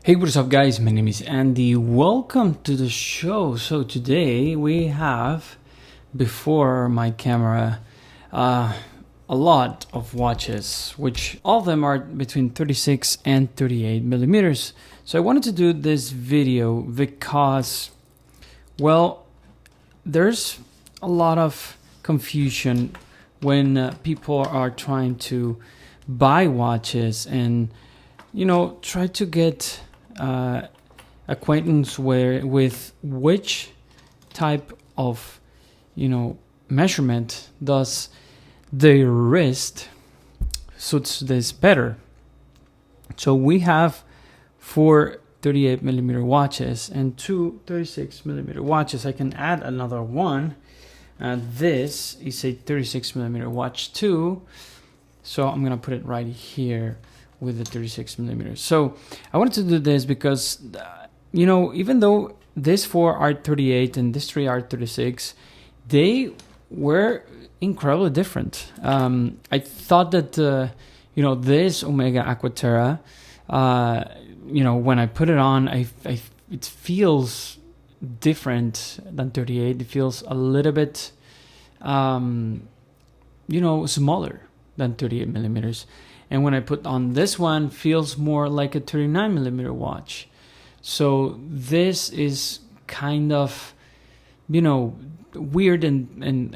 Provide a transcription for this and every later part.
Hey, what's up guys? My name is Andy. Welcome to the show. So today we have before my camera a lot of watches, which all of them are between 36 and 38 millimeters. So I wanted to do this video because, well, there's a lot of confusion when people are trying to buy watches and try to get acquaintance with which type of measurement does the wrist suits this better. So we have 4 38 millimeter watches and 2 36 millimeter watches. I can add another one. This is a 36 millimeter watch too, so I'm gonna put it right here with the 36 millimeters. So I wanted to do this because, even though these 4 are 38 and these 3 are 36, they were incredibly different. I thought that, this Omega Aquaterra, when I put it on, it feels different than 38. It feels a little bit, smaller than 38 millimeters. And when I put on this one, feels more like a 39 millimeter watch. So this is kind of, weird and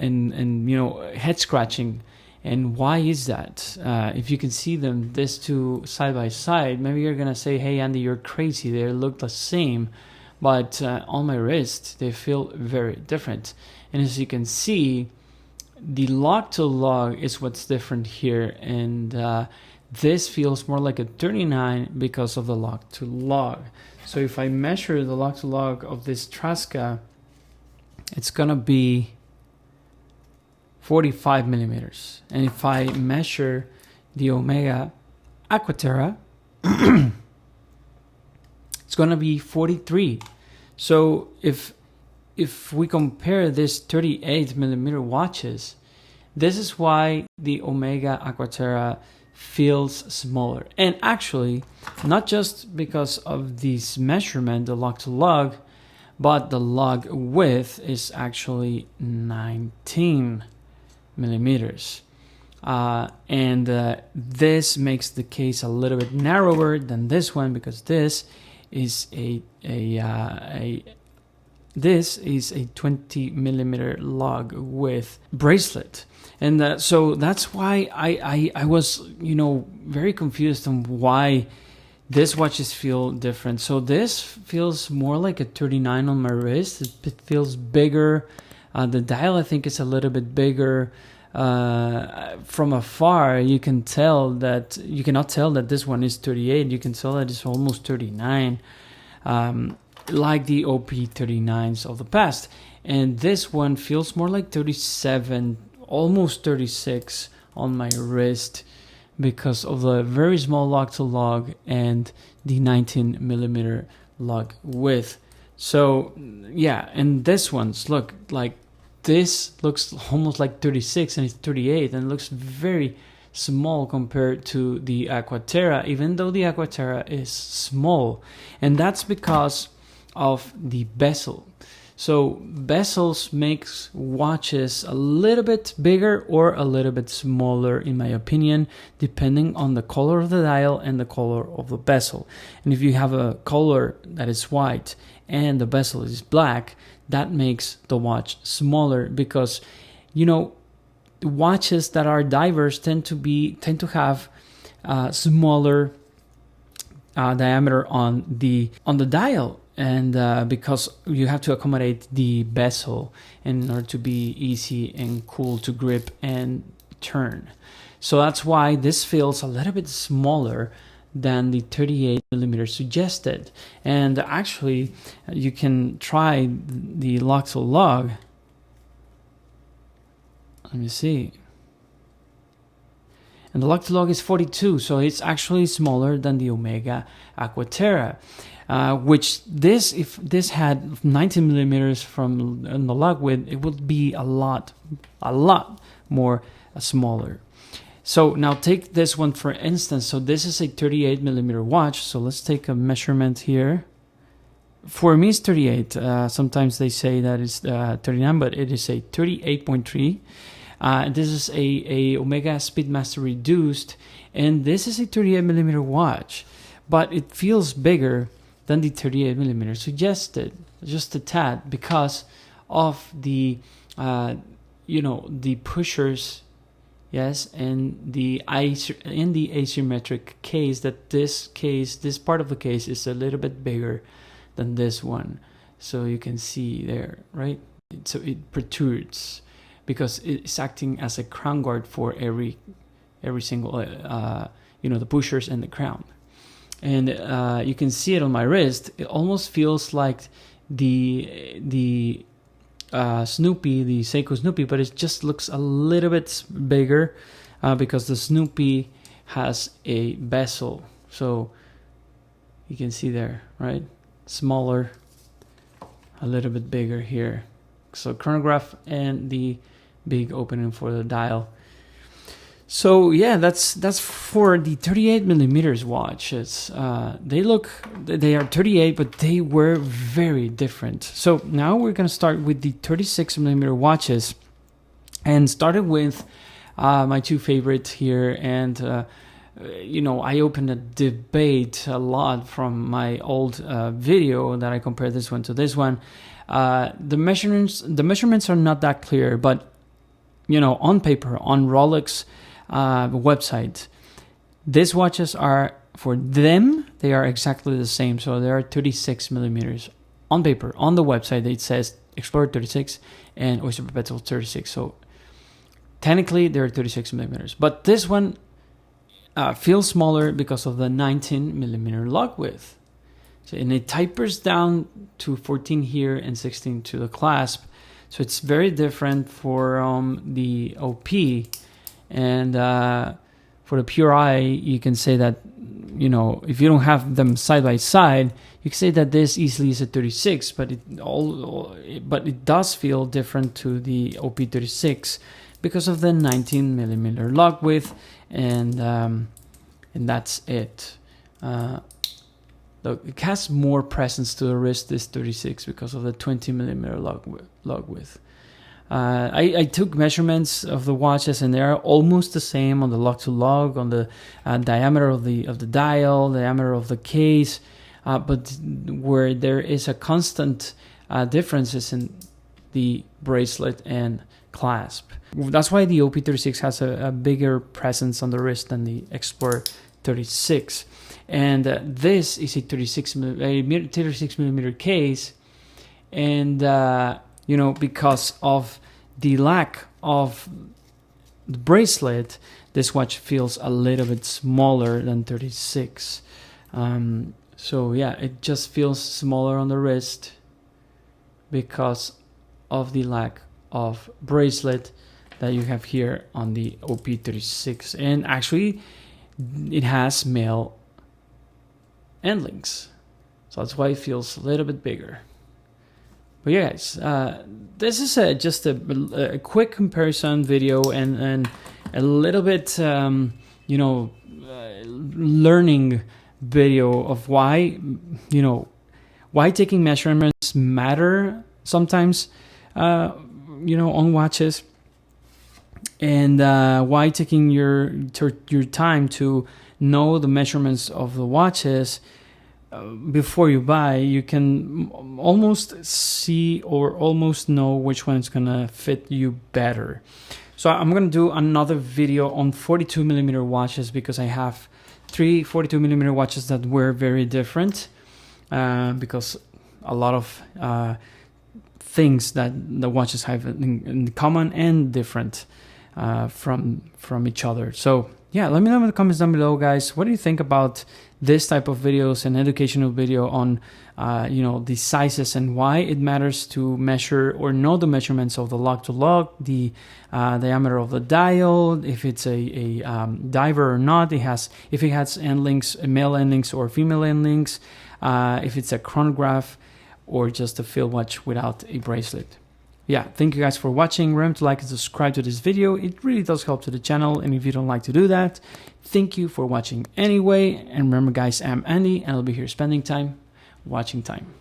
head scratching. And why is that? If you can see them, these two side by side, maybe you're gonna say, "Hey Andy, you're crazy. They look the same," but on my wrist, they feel very different. And as you can see, the log to log is what's different here, and this feels more like a 39 because of the log to log. So if I measure the log to log of this Trasca, it's gonna be 45 millimeters. And if I measure the Omega Aquaterra, it's gonna be 43. So if we compare this 38 millimeter watches, this is why the Omega Aquaterra feels smaller. And actually, not just because of this measurement, the log to log, but the log width is actually 19 millimeters. This makes the case a little bit narrower than this one, because this is a 20 millimeter log width bracelet. And so that's why I was, very confused on why these watches feel different. So this feels more like a 39 on my wrist. It feels bigger. The dial, I think, is a little bit bigger. From afar, you cannot tell that this one is 38. You can tell that it's almost 39. Like the OP39s of the past. And this one feels more like 37, almost 36 on my wrist because of the very small log to log and the 19 millimeter log width. So yeah, and this one's look like this looks almost like 36 and it's 38 and it looks very small compared to the Aquaterra, even though the Aquaterra is small. And that's because of the bezel. So bezels makes watches a little bit bigger or a little bit smaller, in my opinion, depending on the color of the dial and the color of the bezel. And if you have a color that is white and the bezel is black, that makes the watch smaller because, watches that are diverse tend to have smaller diameter on the dial. And because you have to accommodate the bezel in order to be easy and cool to grip and turn. So that's why this feels a little bit smaller than the 38 millimeter suggested. And actually, you can try the log to log. Let me see. And the log to log is 42, so it's actually smaller than the Omega Aquaterra. Which if this had 19 millimeters from the log width, it would be a lot more smaller. So now take this one for instance. So this is a 38 millimeter watch. So let's take a measurement here. For me, it's 38. Sometimes they say that it's 39, but it is a 38.3. This is a Omega Speedmaster reduced, and this is a 38 millimeter watch, but it feels bigger than the 38 millimeter suggested, just a tad, because of the the pushers, yes, and the asymmetric case. That this part of the case is a little bit bigger than this one, so you can see there, right? So it protrudes because it's acting as a crown guard for every single the pushers and the crown. And you can see it on my wrist. It almost feels like the Snoopy, the Seiko Snoopy, but it just looks a little bit bigger because the Snoopy has a bezel. So you can see there, right? Smaller, a little bit bigger here. So chronograph and the big opening for the dial. So yeah, that's for the 38 millimeters watches. They are 38, but they were very different. So now we're gonna start with the 36 millimeter watches, and started with my two favorites here. And I opened a debate a lot from my old video that I compared this one to this one. The measurements are not that clear, but on paper, on Rolex website, these watches are, for them, they are exactly the same. So they are 36 millimeters on paper. On the website, it says Explorer 36 and Oyster Perpetual 36. So technically, they're 36 millimeters. But this one feels smaller because of the 19 millimeter lug width. So, and it tapers down to 14 here and 16 to the clasp. So it's very different for the OP. And for the pure eye, you can say that, if you don't have them side by side, you can say that this easily is a 36, but it does feel different to the OP36 because of the 19 millimeter lug width, and that's it. Look, it has more presence to the wrist, this 36, because of the 20 millimeter lug width. I took measurements of the watches, and they are almost the same on the lug to lug, on the diameter of the dial, diameter of the case, but where there is a constant difference is in the bracelet and clasp. That's why the OP36 has a bigger presence on the wrist than the Explorer 36. And this is a 36 millimeter case, and because of the lack of the bracelet, this watch feels a little bit smaller than 36. So yeah, it just feels smaller on the wrist because of the lack of bracelet that you have here on the OP36. And actually, it has male end links, so that's why it feels a little bit bigger. But yeah, guys, this is just a quick comparison video and a little bit, learning video of why taking measurements matter sometimes, on watches, and why taking your time to know the measurements of the watches before you buy. You can almost see or almost know which one is gonna fit you better. So I'm gonna do another video on 42 millimeter watches, because I have 3 42 millimeter watches that were very different, because a lot of things that the watches have in common and different from each other. So yeah, let me know in the comments down below, guys. What do you think about this type of videos, and educational video on the sizes and why it matters to measure or know the measurements of the lug to lug, the diameter of the dial, if it's a diver or not, if it has end links, male end links or female end links, if it's a chronograph or just a field watch without a bracelet. yeah, thank you guys for watching. Remember to like and subscribe to this video. It really does help to the channel. And if you don't like to do that, thank you for watching anyway. And remember guys, I'm Andy and I'll be here spending time watching time.